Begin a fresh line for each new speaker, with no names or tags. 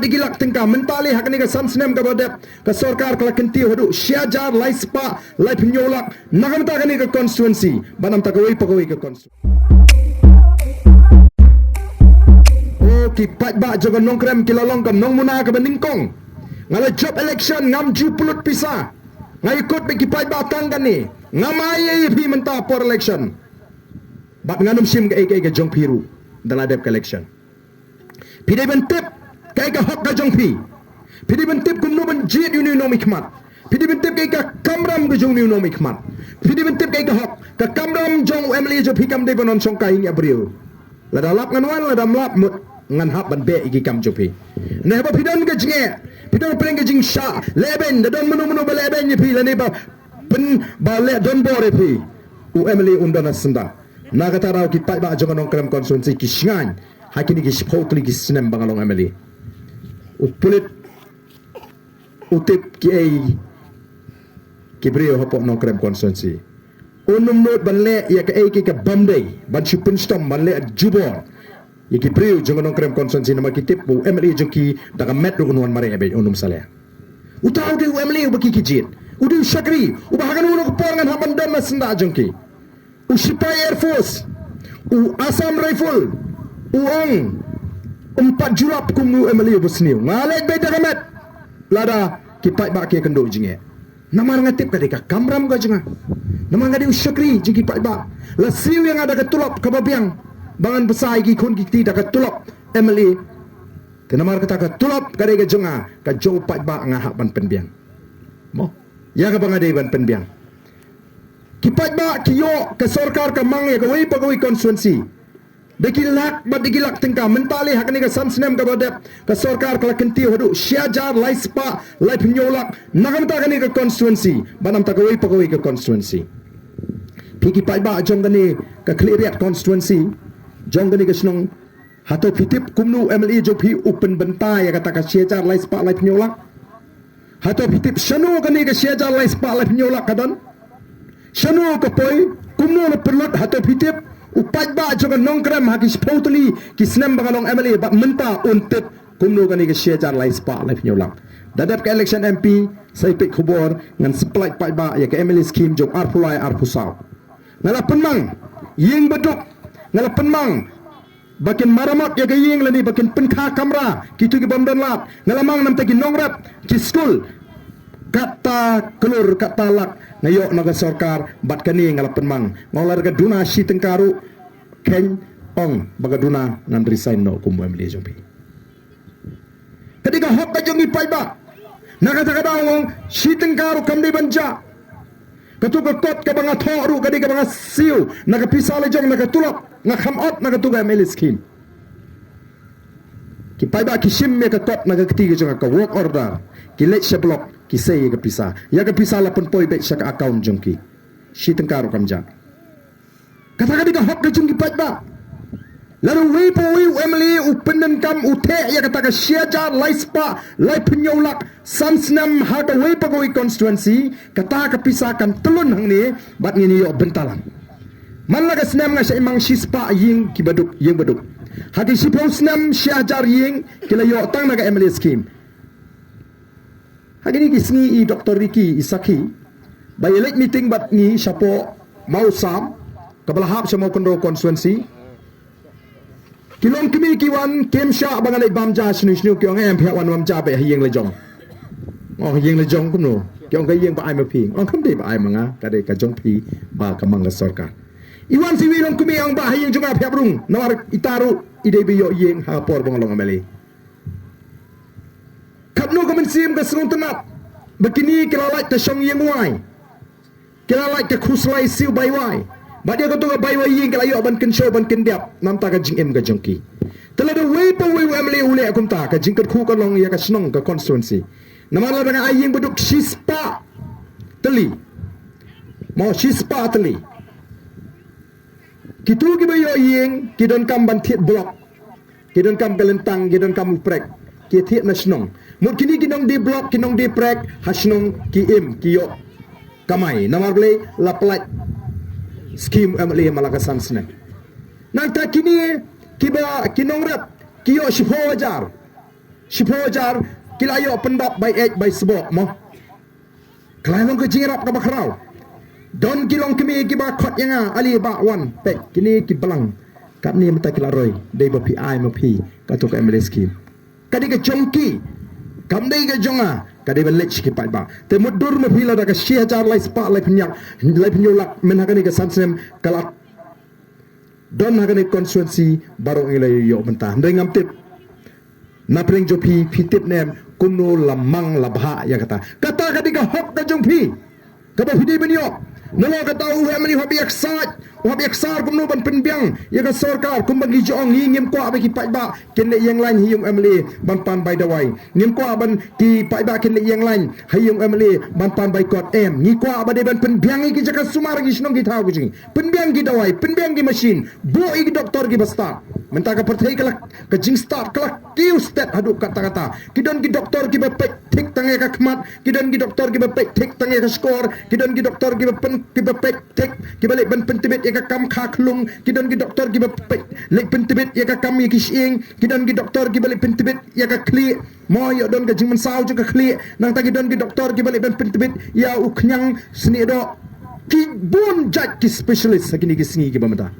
badigilak tingka mentali hak ni ka samsnem ka badap ka sarkar ka kenti hodu syajar lai spa lai penyolak nagam ta ni ka constituency banam ta kawai pagawai ka constituency ki pat ba jogan nongkrem kilalong kam nong muna ka beningkong ngala job election ngam ju pulut pisa ngai ikut be ki pat ba tanggan ni ngamai pi menta por election bat nganum sim ka ka jong piru dalam adab election pidai bentip kai ka hak ka jong pi pidai bentip kumno ban jit uni no mikmat pidai bentip kai ka kamram ka jong no mikmat pidai bentip kai ka hak ka kamram jong emily jo pi kam de bonon song kai nya bril la dalap nganwan la dam lap mut ngan hap ban be igi kam jo pi ne ba pidon ka jinge pidon preng ka jing sha leben da don menu ba leben ni pi la ne ba pen ba le don bore pi u emily undana senda na kata raw ki pai ba jong nong krem konstituensi ki shingan hakini ki spotli ki sinem bangalong emily upulit utip ki ai ki brio hopok nong krem konstituensi unum not banle ya ka ai ki ka bamdai ban chipin stom banle jubor ya ki brio jong nong krem konstituensi nama ki tip bu emily joki daga metro unwan mare ebe unum saleh utau de emily baki ki jit udu shakri ubahagan uno ko porngan haban dam senda jongki Usipai Air Force, Assam Rifle, Uang, 4 julap kumnu emali busniu. Ngalek beda kamet. Lada kipai bak ke kendo jinge. Nama ngatip kadika kamram ga jinga. Nama ngadi usyakri jingi kipai bak. La siu yang ada ketulap kababiang. Bangan besar iki kun kiti da ketulap emali. Kenamar kata ketulap kadika jinga ka jo pai bak ngahak ban penbiang. Mo. Ya ka bangade ban penbiang. Kipat ba kiyo ke sarkar ka mangi ka wai pagawai konstituensi dikilak bat dikilak tingka mentali hak ni ka samsnem ka badap ka sarkar ka kenti hodu syajar lai spa lai penyolak nagam ta ni ka konstituensi banam ta wai pagawai ka konstituensi piki pai ba jong ni ka cleariat konstituensi jong ni ka snong hato pitip kumnu MLE jo pi open bentai ya kata ka syajar lai spa lai penyolak hato pitip shanu ka ni ka syajar lai spa lai penyolak kadan Shanu kapoi kumno na perlut hato pitip upat ba joga nongkram haki spotli ki snem bangalong emily ba menta untip kumno kani ke syajar lai spa lai penyolak dadap ke election MP sai pik khubor ngan supply pai ba ya ke emily scheme jong arpulai arpusau ngala penmang ying beduk ngala penmang bakin maramat ya ke ying lani bakin penkha kamera kitu ki bomdan lat ngala mang nam tagi nongrap ki school kata kelur kata lak ngayok naga sarkar bat kani ngalapan mang ngolar ga duna si tengkaru ken ong baga duna ngan resign no kumbo emli jompi ketika hok ka jongi pai ba naga taka dawong si tengkaru kam di banja katuga kot ka banga thoru kadi ka banga siu naga pisale jong naga tulak ngakam ot naga tuga emli scheme ki pai ba kisim me ka tot naga ketiga jong ka work order ki let block ki say ka pisa ya ka pisa la pun poi bet sak account jongki si tengkaru kamja kata kadi ka hok ka jongki pat ba lalu we po we emily upenan kam ute ya kata ka syajar lai spa lai penyolak samsnam ha ka we pagoi constituency kata ka pisa kan telun hang ni bat ni yo bentalang man la ka snam nga sa imang sispa ying ki baduk ying baduk hadi si po snam syajar ying kila yo tang na ka emily scheme Hari ini kisni i Dr. Ricky Isaki by elect meeting bat ni siapo mau sam kabalahap siya mau kondro konstituensi kilong kimi kiwan kem sya bangalay bamja sinu kyong em pia wan bamja be hiyeng lejong oh hiyeng lejong kuno kyong ka hiyeng pa ai ma ping ong kam de ba ai manga ka de ka jong pi ba ka manga sarkar iwan si wilong kimi ang ba hiyeng junga pia brung nawar itaru ide biyo yeng ha por bangalong ameli kapno komensim ke serung tenap begini kelalai ke syong yang wai kelalai ke khuslai siu bai wai badia ko to bai wai ying kelayo ban ken show ban ken diap nam ta ka jing em ka jongki telada wei pa wei emle ule akum ta ka jing khu ka long ya ka snong ka constituency namala dengan aying beduk sispa teli mau sispa teli kitu ki bayo ying kidon kam ban thiet blok kidon kam kelentang kidon kam uprek ki thiet na snong mut kini kinong di blok kinong di prek hasnong ki im kiyo kamai namarle la plat scheme amli malaka samsne nang ta kini kiba kinong rap kiyo shifo wajar 10,000 kilayo pendap by 8 by sebok mo. Kelai long ke jingrap ke bakrau. Don kilong kemi ki ba khot yang ali ba wan pek kini ki belang. Kat ni mata kilaroi dei ba pi ai ma pi ka to ka MLS ki. Kadi ke chongki. Kam dei ke jonga kadi ba lech ki pai ba. Te mudur ma pi la da ka 6,000 lai spa lai penyak lai penyulak men hakani ke sansem kalak. Don hakani konstituensi baru ngilai yo mentah. Ndai ngam tip. Na pring jopi pitip nem kuno lamang labha ya kata. Kata ketika hok ka jongpi. Kapa hidi benyo. Nalo kata mani hobi aksar kumno ban penbiang ya ka sarkar kum bagi jong ngim kwa bagi pai ba ken yang lain hiung emli ban pan bai dawai. Ngim kwa ban ki pai ba ken yang lain hiung emli ban pan bai kot em. Ngi kwa ba de ban penbiang ki jaka sumar gi snong ki thau gi. Penbiang ki dawai, penbiang ki mesin, bo i doktor ki basta. Mentah ka perthai kalak ka jing start kalak kiu step haduk kata-kata. Kidon ki doktor ki bapek tik tangai ka khmat, kidon ki doktor ki bapek tik tangai ka skor, kidon ki doktor ki bapek tik ki balik ban pentibet ya ka kam kha klung, kidon ki doktor ki bapek lek pentibet ya ka kam ki sing, kidon ki doktor ki balik pentibet ya ka kli mo yo don ka jing mensau ju ka kli nang ta kidon ki doktor ki balik ban pentibet ya uknyang seni do ki bun jat ki specialist sakini ki singi ki bamata.